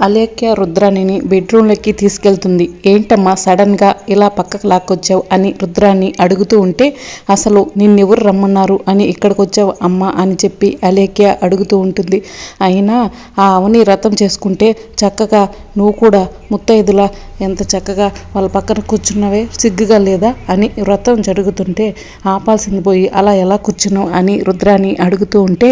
అలేఖ్య రుద్రాణిని బెడ్రూమ్లోకి తీసుకెళ్తుంది. ఏంటమ్మా సడన్గా ఇలా పక్కకు లాక్కొచ్చావు అని రుద్రాణి అడుగుతూ ఉంటే, అసలు నిన్నెవరు రమ్మన్నారు అని ఇక్కడికి వచ్చావు అమ్మా అని చెప్పి అలేఖ్య అడుగుతూ ఉంటుంది. అయినా ఆ అవని వ్రతం చేసుకుంటే చక్కగా నువ్వు కూడా ముత్తైదులా ఎంత చక్కగా వాళ్ళ పక్కన కూర్చున్నవే, సిగ్గుగా లేదా అని వ్రతం జరుగుతుంటే ఆపాల్సింది పోయి అలా ఎలా కూర్చున్నావు అని రుద్రాణి అడుగుతూ ఉంటే,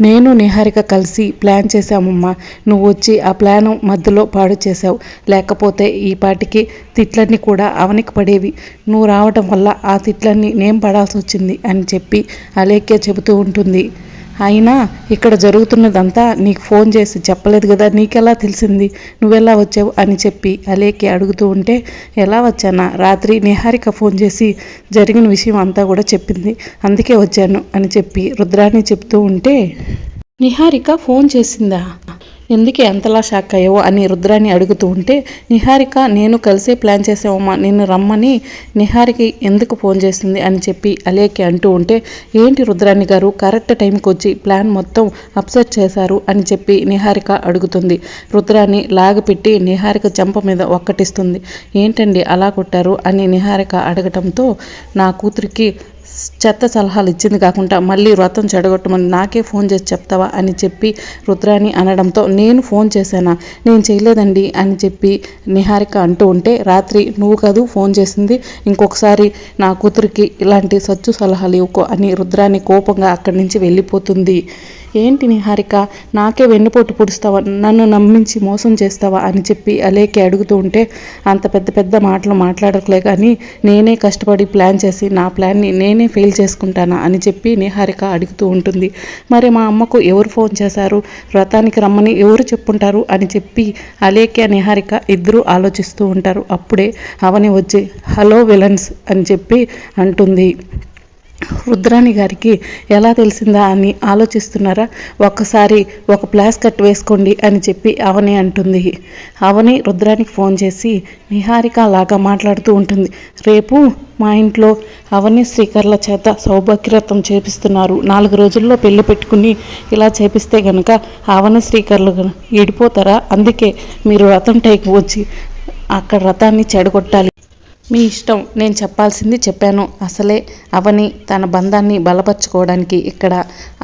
నేను నిహారిక కలిసి ప్లాన్ చేశామమ్మా, నువ్వు వచ్చి ఆ ప్లాన్ మధ్యలో పాడు చేశావు. లేకపోతే ఈ పాటికి తిట్లన్నీ కూడా అవనికి పడేవి. నువ్వు రావటం వల్ల ఆ తిట్లన్నీ నేను పడాల్సి వచ్చింది అని చెప్పి అలేఖ్య చెబుతూ ఉంటుంది. అయినా ఇక్కడ జరుగుతున్నదంతా నీకు ఫోన్ చేసి చెప్పలేదు కదా, నీకెలా తెలిసింది, నువ్వెలా వచ్చావు అని చెప్పి అలేఖ్య అడుగుతూ ఉంటే, ఎలా వచ్చానా, రాత్రి నిహారిక ఫోన్ చేసి జరిగిన విషయం అంతా కూడా చెప్పింది, అందుకే వచ్చాను అని చెప్పి రుద్రాణి చెప్తూ ఉంటే, నిహారిక ఫోన్ చేసిందా, ఎందుకే అంతలా షాక్ అయ్యావో అని రుద్రాణి అడుగుతూ ఉంటే, నిహారిక నేను కలిసే ప్లాన్ చేసావమ్మా, నిన్ను రమ్మని నిహారికి ఎందుకు ఫోన్ చేసింది అని చెప్పి అలేఖ్య అంటూ ఉంటే, ఏంటి రుద్రాణి గారు కరెక్ట్ టైంకి వచ్చి ప్లాన్ మొత్తం అప్సెట్ చేశారు అని చెప్పి నిహారిక అడుగుతుంది. రుద్రాణి లాగపెట్టి నిహారిక చెంప మీద ఒక్కటిస్తుంది. ఏంటండి అలా కొట్టారు అని నిహారిక అడగటంతో, నా కూతురికి చెత్త సలహాలు ఇచ్చింది కాకుండా మళ్ళీ వ్రతం చెడగొట్టమని నాకే ఫోన్ చేసి చెప్తావా అని చెప్పి రుద్రాణి అనడంతో, నేను ఫోన్ చేశానా, నేను చేయలేదండి అని చెప్పి నిహారిక అంటూ ఉంటే, రాత్రి నువ్వు కాదు ఫోన్ చేసింది, ఇంకొకసారి నా కూతురికి ఇలాంటి సచ్చు సలహాలు ఇవ్వకో అని రుద్రాణి కోపంగా అక్కడి నుంచి వెళ్ళిపోతుంది. ఏంటి నిహారిక నాకే వెన్నుపోటు పొడుస్తావా, నన్ను నమ్మించి మోసం చేస్తావా అని చెప్పి అలేఖ్య అడుగుతూ ఉంటే, అంత పెద్ద పెద్ద మాటలు మాట్లాడట్లే కానీ నేనే కష్టపడి ప్లాన్ చేసి నా ప్లాన్ని నేనే ఫెయిల్ చేసుకుంటానా అని చెప్పి నిహారిక అడుగుతూ ఉంటుంది. మరి మా అమ్మకు ఎవరు ఫోన్ చేశారు, వ్రతానికి రమ్మని ఎవరు చెప్పుంటారు అని చెప్పి అలేఖ్య నిహారిక ఇద్దరూ ఆలోచిస్తూ ఉంటారు. అప్పుడే అవని వచ్చి హలో విలన్స్ అని చెప్పి అంటుంది. రుద్రాణి గారికి ఎలా తెలిసిందా అని ఆలోచిస్తున్నారా, ఒక్కసారి ఒక ప్లాస్ కట్ వేసుకోండి అని చెప్పి అవని అంటుంది. అవని రుద్రానికి ఫోన్ చేసి నిహారిక లాగా మాట్లాడుతూ ఉంటుంది. రేపు మా ఇంట్లో అవని శ్రీకర్ల చేత సౌభాగ్యవ్రతం చేపిస్తున్నారు, 4 రోజుల్లో పెళ్లి పెట్టుకుని ఇలా చేపిస్తే గనక అవని శ్రీకర్లు ఎడిపోతారా, అందుకే మీరు వ్రతం టైంకి వచ్చి అక్కడ వ్రతాన్ని చెడగొట్టాలి, మీ ఇష్టం, నేను చెప్పాల్సింది చెప్పాను. అసలే అవని తన బంధాన్ని బలపరచుకోవడానికి ఇక్కడ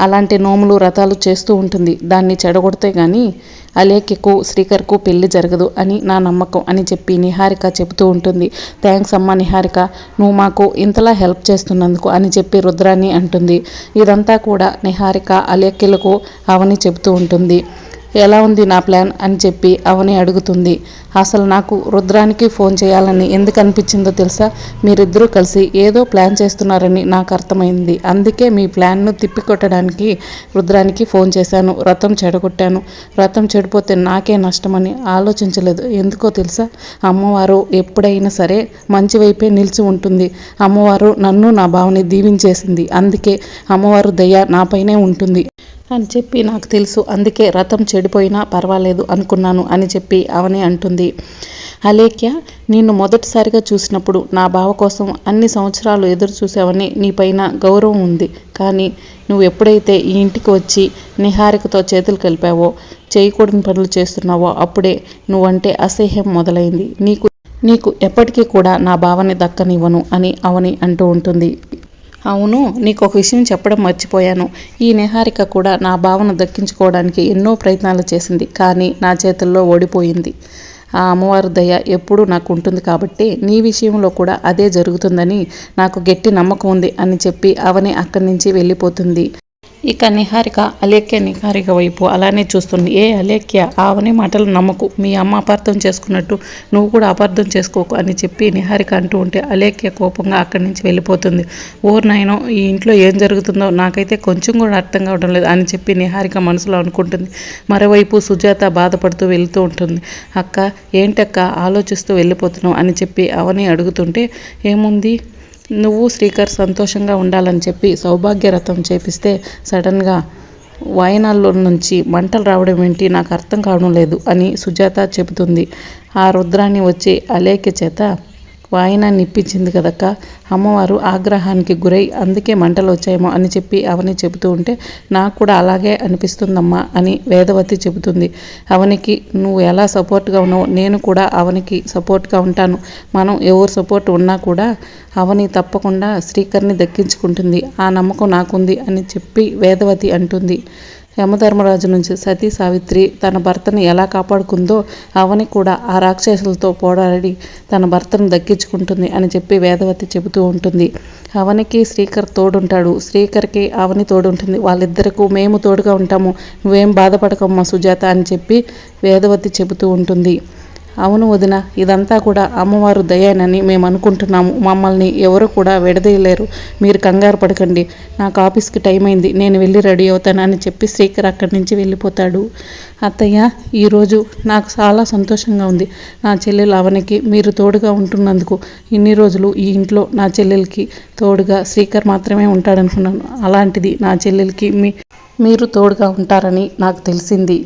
అలాంటి నోములు వ్రతాలు చేస్తూ ఉంటుంది, దాన్ని చెడగొడితే కానీ అలేఖ్యకు శ్రీకర్కు పెళ్లి జరగదు అని నా నమ్మకం అని చెప్పి నిహారిక చెబుతూ ఉంటుంది. థ్యాంక్స్ అమ్మా నిహారిక, నువ్వు మాకు ఇంతలా హెల్ప్ చేస్తున్నందుకు అని చెప్పి రుద్రాణి అంటుంది. ఇదంతా కూడా నిహారిక అలేఖ్యలకు అవని చెబుతూ ఉంటుంది. ఎలా ఉంది నా ప్లాన్ అని చెప్పి అవని అడుగుతుంది. అసలు నాకు రుద్రానికి ఫోన్ చేయాలని ఎందుకు అనిపించిందో తెలుసా, మీరిద్దరూ కలిసి ఏదో ప్లాన్ చేస్తున్నారని నాకు అర్థమైంది, అందుకే మీ ప్లాన్ను తిప్పికొట్టడానికి రుద్రానికి ఫోన్ చేశాను, వ్రతం చెడగొట్టాను, వ్రతం చెడిపోతే నాకే నష్టమని ఆలోచించలేదు. ఎందుకో తెలుసా, అమ్మవారు ఎప్పుడైనా సరే మంచి వైపే నిలిచి ఉంటుంది, అమ్మవారు నన్ను నా భావని దీవించేసింది, అందుకే అమ్మవారు దయ నాపైనే ఉంటుంది అని చెప్పి నాకు తెలుసు, అందుకే రథం చెడిపోయినా పర్వాలేదు అనుకున్నాను అని చెప్పి అవని అంటుంది. అలేఖ్య, నిన్ను మొదటిసారిగా చూసినప్పుడు నా బావ కోసం అన్ని సంవత్సరాలు ఎదురు చూసావని నీపైన గౌరవం ఉంది, కానీ నువ్వు ఎప్పుడైతే ఈ ఇంటికి వచ్చి నిహారికతో చేతులు కలిపావో, చేయకూడని పనులు చేస్తున్నావో అప్పుడే నువ్వంటే అసహ్యం మొదలైంది, నీకు ఎప్పటికీ కూడా నా బావని దక్కనివ్వను అని అవని అంటూ ఉంటుంది. అవును, నీకు ఒక విషయం చెప్పడం మర్చిపోయాను, ఈ నిహారిక కూడా నా భావన దక్కించుకోవడానికి ఎన్నో ప్రయత్నాలు చేసింది, కానీ నా చేతుల్లో ఓడిపోయింది. ఆ అమ్మవారి దయ ఎప్పుడూ నాకు ఉంటుంది కాబట్టి నీ విషయంలో కూడా అదే జరుగుతుందని నాకు గట్టి నమ్మకం ఉంది అని చెప్పి అవని అక్కడి నుంచి వెళ్ళిపోతుంది. ఇక నిహారిక నిహారిక వైపు అలానే చూస్తుంది. ఏ అలేఖ్య, అవని మాటలు నమ్మకు, మీ అమ్మ అపార్థం చేసుకున్నట్టు నువ్వు కూడా అపార్థం చేసుకోకు అని చెప్పి నిహారిక అంటూ ఉంటే అలేఖ్య కోపంగా అక్కడి నుంచి వెళ్ళిపోతుంది. ఓర్ నాయనో, ఈ ఇంట్లో ఏం జరుగుతుందో నాకైతే కొంచెం కూడా అర్థం కావడం లేదు అని చెప్పి నిహారిక మనసులో అనుకుంటుంది. మరోవైపు సుజాత బాధపడుతూ వెళ్తూ ఉంటుంది. అక్క ఏంటక్క ఆలోచిస్తూ వెళ్ళిపోతున్నావు అని చెప్పి అవని అడుగుతుంటే, ఏముంది, నువ్వు శ్రీకర్ సంతోషంగా ఉండాలని చెప్పి సౌభాగ్యరథం చేపిస్తే సడన్గా వాయనాల్లో నుంచి మంటలు రావడం ఏంటి, నాకు అర్థం కావడం లేదు అని సుజాత చెబుతుంది. ఆ రుద్రాన్ని వచ్చి అలేఖ్య చేత వాయినాన్ని ఇప్పించింది కదక్క. అమ్మవారు ఆగ్రహానికి గురై అందుకే మంటలు వచ్చాయేమో అని చెప్పి అవని చెబుతూ ఉంటే, నాకు కూడా అలాగే అనిపిస్తుందమ్మా అని వేదవతి చెబుతుంది. అవనికి నువ్వు ఎలా సపోర్ట్గా ఉన్నావో నేను కూడా అవనికి సపోర్ట్గా ఉంటాను. మనం ఎవరు సపోర్ట్ ఉన్నా కూడా అవని తప్పకుండా శ్రీకర్ని దక్కించుకుంటుంది. ఆ నమ్మకం నాకుంది అని చెప్పి వేదవతి అంటుంది. యమధర్మరాజు నుంచి సతీ సావిత్రి తన భర్తని ఎలా కాపాడుకుందో అవని కూడా ఆ రాక్షసులతో పోరాడి తన భర్తను దక్కించుకుంటుంది అని చెప్పి వేదవతి చెబుతూ ఉంటుంది. అవనికి శ్రీకర్ తోడుంటాడు, శ్రీకర్కి అవని తోడుంటుంది. వాళ్ళిద్దరికీ మేము తోడుగా ఉంటాము, నువ్వేం బాధపడకమ్మా సుజాత అని చెప్పి వేదవతి చెబుతూ ఉంటుంది. అవును వదిన, ఇదంతా కూడా అమ్మవారు దయేనని మేము అనుకుంటున్నాము. మమ్మల్ని ఎవరు కూడా విడదీయలేరు, మీరు కంగారు పడకండి. నాకు ఆఫీస్కి టైం అయింది, నేను వెళ్ళి రెడీ అవుతాను అని చెప్పి శ్రీకర్ అక్కడి నుంచి వెళ్ళిపోతాడు. అత్తయ్య, ఈరోజు నాకు చాలా సంతోషంగా ఉంది. నా చెల్లెలు అవనికి మీరు తోడుగా ఉంటున్నందుకు. ఇన్ని రోజులు ఈ ఇంట్లో నా చెల్లెలకి తోడుగా శ్రీకర్ మాత్రమే ఉంటాడనుకున్నాను. అలాంటిది నా చెల్లెలకి మీరు తోడుగా ఉంటారని నాకు తెలిసింది.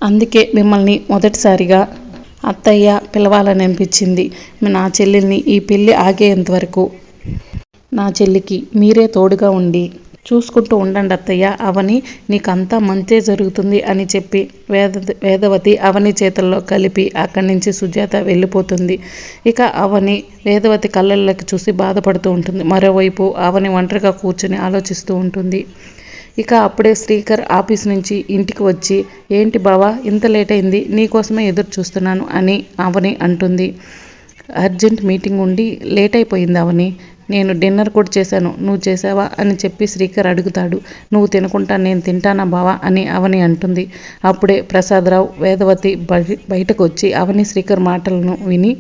అందుకే మిమ్మల్ని మొదటిసారిగా అత్తయ్య పిలవాలని అనిపించింది. నా చెల్లెల్ని ఈ పెళ్ళి ఆగేంత వరకు నా చెల్లికి మీరే తోడుగా ఉండి చూసుకుంటూ ఉండండి అత్తయ్య. అవని నీకంతా మంచే జరుగుతుంది అని చెప్పి వేదవతి అవని చేతుల్లో కలిపి అక్కడి నుంచి సుజాత వెళ్ళిపోతుంది. ఇక అవని వేదవతి కళ్ళల్లోకి చూసి బాధపడుతూ ఉంటుంది. మరోవైపు అవని ఒంటరిగా కూర్చొని ఆలోచిస్తూ ఉంటుంది. ఇక అప్పుడే శ్రీకర్ ఆఫీస్ నుంచి ఇంటికి వచ్చి, ఏంటి బావా ఇంత లేట్ అయింది, నీకోసమే ఎదురు చూస్తున్నాను అని అవని అంటుంది. అర్జెంట్ మీటింగ్ ఉండి లేట్ అయిపోయింది అవని, నేను డిన్నర్ కూడా చేశాను, నువ్వు చేసావా అని చెప్పి శ్రీకర్ అడుగుతాడు. నువ్వు తినకుండా నేను తింటానా బావా అని అవని అంటుంది. అప్పుడే ప్రసాదరావు వేదవతి బయటకు వచ్చి అవని శ్రీకర్ మాటలను విని,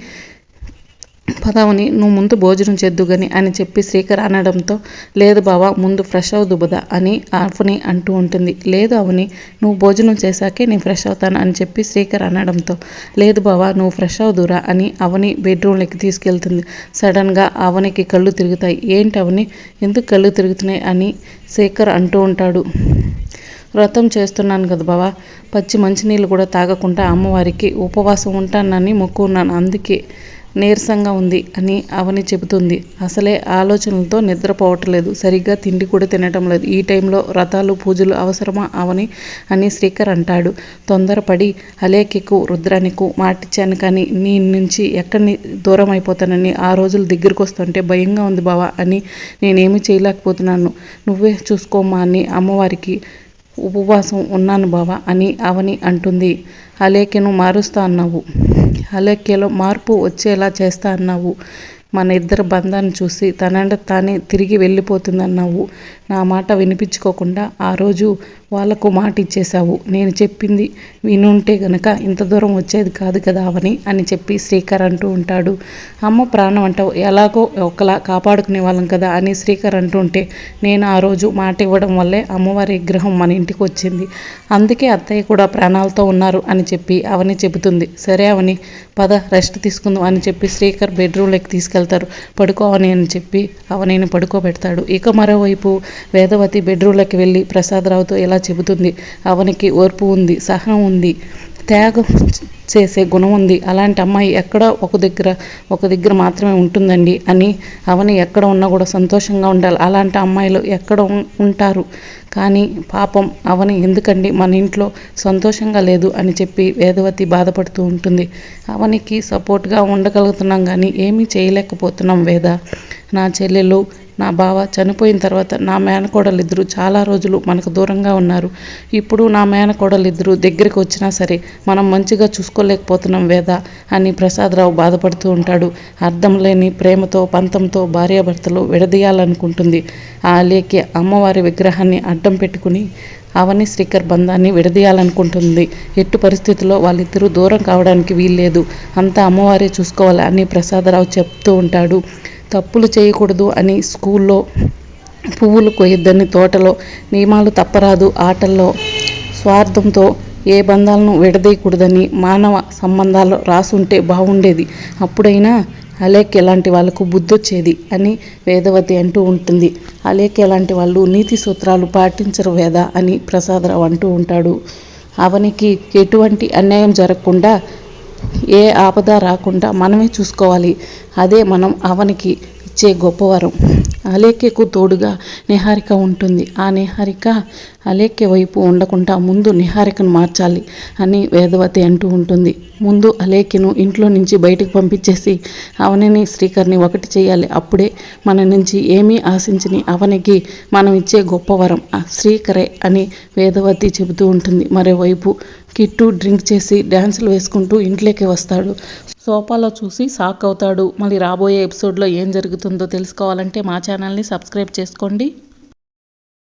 పదవని నువ్వు ముందు భోజనం చేద్దుగాని అని చెప్పి శ్రీకర్ అనడంతో, లేదు బావా ముందు ఫ్రెష్ అవుదు బుదా అని అవని అంటూ ఉంటుంది. లేదు అవని, నువ్వు భోజనం చేశాకే నేను ఫ్రెష్ అవుతాను అని చెప్పి శ్రీకర్ అనడంతో, లేదు బావా నువ్వు ఫ్రెష్ అవుదురా అని అవని బెడ్రూమ్లోకి తీసుకెళ్తుంది. సడన్గా అవనికి కళ్ళు తిరుగుతాయి. ఏంటి అవని, ఎందుకు కళ్ళు తిరుగుతున్నాయి అని శ్రీకర్ అంటూ ఉంటాడు. వ్రతం చేస్తున్నాను కదా బావా, పచ్చి మంచినీళ్ళు కూడా తాగకుండా అమ్మవారికి ఉపవాసం ఉంటానని మొక్కున్నాను, అందుకే నీరసంగా ఉంది అని అవని చెబుతుంది. అసలే ఆలోచనలతో నిద్రపోవట్లేదు, సరిగ్గా తిండి కూడా తినటం లేదు. ఈ టైంలో వ్రతాలు పూజలు అవసరమా అవని అని శ్రీకర్ అంటాడు. తొందరపడి అలేఖ్యకు రుద్రానికి మాటిచ్చాను కానీ నీ నుంచి ఎక్కడిని దూరం అయిపోతానని ఆ రోజులు దగ్గరికి వస్తుంటే భయంగా ఉంది బావా అని నేనేమీ చేయలేకపోతున్నాను, నువ్వే చూసుకోమ్మా అని అమ్మవారికి ఉపవాసం ఉన్నాను బావా అని అవని అంటుంది. అలేఖ్యను మారుస్తా అన్నావు, అలేఖ్యలో మార్పు వచ్చేలా చేస్తా అన్నావు, మన ఇద్దరు బంధాన్ని చూసి తనంట తానే తిరిగి వెళ్ళిపోతుందన్నావు. నా మాట వినిపించుకోకుండా ఆ రోజు వాళ్లకు మాట ఇచ్చేశావు. నేను చెప్పింది వినుంటే గనక ఇంత దూరం వచ్చేది కాదు కదా అవని అని చెప్పి శ్రీకర్ అంటూ ఉంటాడు. అమ్మ ప్రాణం అంటావు, ఎలాగో ఒకలా కాపాడుకునే వాళ్ళం కదా అని శ్రీకర్ అంటూ ఉంటే, నేను ఆ రోజు మాట ఇవ్వడం వల్లే అమ్మవారి విగ్రహం మన ఇంటికి వచ్చింది, అందుకే అత్తయ్య కూడా ప్రాణాలతో ఉన్నారు అని చెప్పి అవని చెబుతుంది. సరే అవని పద రెస్ట్ తీసుకుందాం అని చెప్పి శ్రీకర్ బెడ్రూమ్లోకి తీసుకెళ్తారు. పడుకోవని అని చెప్పి అవనిని పడుకోబెడతాడు. ఇక మరోవైపు వేదవతి బెడ్రూమ్లోకి వెళ్ళి ప్రసాదరావుతో ఇలా చెబుతుంది. అవనికి ఓర్పు ఉంది, సహనం ఉంది, త్యాగం చేసే గుణం ఉంది. అలాంటి అమ్మాయి ఎక్కడ ఒక దగ్గర మాత్రమే ఉంటుందండి అని, అవని ఎక్కడ ఉన్నా కూడా సంతోషంగా ఉండాలి, అలాంటి అమ్మాయిలు ఎక్కడ ఉంటారు కానీ పాపం అవని ఎందుకండి మన ఇంట్లో సంతోషంగా లేదు అని చెప్పి వేదవతి బాధపడుతూ ఉంటుంది. అవనికి సపోర్ట్గా ఉండగలుగుతున్నాం కానీ ఏమీ చేయలేకపోతున్నాం వేద. నా చెల్లెలు నా బావ చనిపోయిన తర్వాత నా మేనకోడలిద్దరూ చాలా రోజులు మనకు దూరంగా ఉన్నారు. ఇప్పుడు నా మేనకోడలిద్దరూ దగ్గరికి వచ్చినా సరే మనం మంచిగా చూసుకోలేకపోతున్నాం వేద అని ప్రసాదరావు బాధపడుతూ ఉంటాడు. అర్థం లేని ప్రేమతో పంతంతో భార్యాభర్తలు విడదీయాలనుకుంటుంది. ఆ లేఖ్య అమ్మవారి విగ్రహాన్ని అడ్డం పెట్టుకుని అవని శ్రీకర్ బంధాన్ని విడదీయాలనుకుంటుంది. ఎట్టు పరిస్థితుల్లో వాళ్ళిద్దరూ దూరం కావడానికి వీల్లేదు, అంతా అమ్మవారే చూసుకోవాలి అని ప్రసాదరావు చెప్తూ ఉంటాడు. తప్పులు చేయకూడదు అని స్కూల్లో పువ్వులు కొయ్యొద్దని తోటలో, నియమాలు తప్పరాదు ఆటల్లో, స్వార్థంతో ఏ బంధాలను విడదీయకూడదని మానవ సంబంధాలు రాసుంటే బాగుండేది, అప్పుడైనా అలేఖ్య లాంటి వాళ్ళకు బుద్ధొచ్చేది అని వేదవతి అంటూ ఉంటుంది. అలేఖ్య లాంటి వాళ్ళు నీతి సూత్రాలు పాటించరు వేద అని ప్రసాదరావు అంటూ ఉంటాడు. అవనికి ఎటువంటి అన్యాయం జరగకుండా ఏ ఆపద రాకుండా మనమే చూసుకోవాలి. అదే మనం అవనికి ఇచ్చే గొప్పవరం. అలేఖ్యకు తోడుగా నిహారిక ఉంటుంది. ఆ నిహారిక అలేఖ్య వైపు ఉండకుండా ముందు నిహారికను మార్చాలి అని వేదవతి అంటూ ఉంటుంది. ముందు అలేఖ్యను ఇంట్లో నుంచి బయటకు పంపించేసి అవనిని శ్రీకర్ని ఒకటి చేయాలి. అప్పుడే మన నుంచి ఏమీ ఆశించని అవనికి మనం ఇచ్చే గొప్పవరం శ్రీకరే అని వేదవతి చెబుతూ ఉంటుంది. మరోవైపు కిట్టు డ్రింక్ చేసి డ్యాన్సులు వేసుకుంటూ ఇంట్లోకి వస్తాడు. సోఫాలో చూసి షాక్ అవుతాడు. మళ్ళీ రాబోయే ఎపిసోడ్లో ఏం జరుగుతుందో తెలుసుకోవాలంటే మా ఛానల్ని సబ్స్క్రైబ్ చేసుకోండి.